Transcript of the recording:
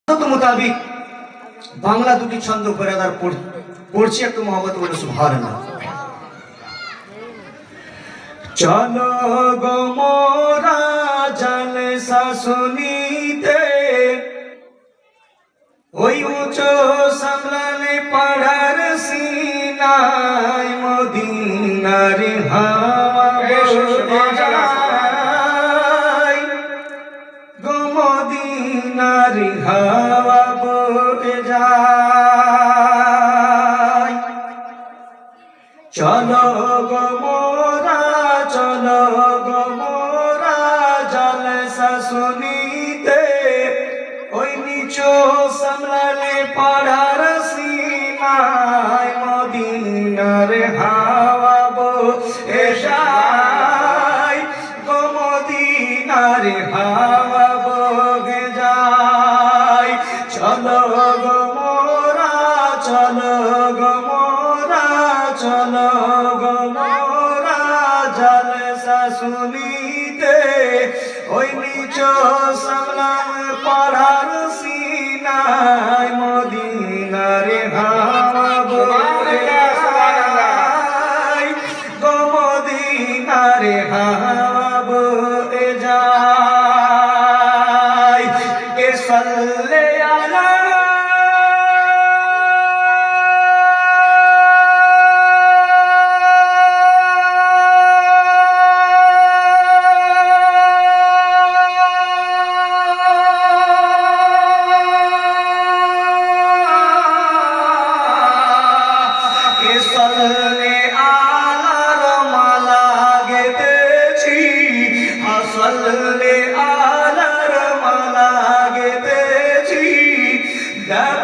মোতাবিক বাংলা দুটি ছন্দ করে আদার পড়ছি একটু মহব্বত বলে সুবহানাল্লাহ। চলো গো মোরা জলসা শুনিতে, ওই উঁচু সামলালে পাড়ার সিনায় মদিনার হাওয়া বয়ে যায়, গো মদিনার হাওয়া বয়ে যায়। চলো গো মোরা, চলো গো মোরা জলসা শুনিতে, ওই নিচু সামলালে পাড়ার সীমায় মদিনার হাওয়া বয়ে যায়, গো মদিনার হাওয়া বয়ে যায়। চলো গো মোরা, চলো গো মোরা, চলো গো মোরা জলসা শুনিতে, ওই নিচু সামলাম পাড়ার সিনায় মদিনার হাওয়া বয়ে যায়, গো মদিনার হাওয়া বয়ে যায়। কে সাল্লে আলা সাল্লে আলার মালা গেতেছি, সাল্লে আলার মালা গেতেছি, দেব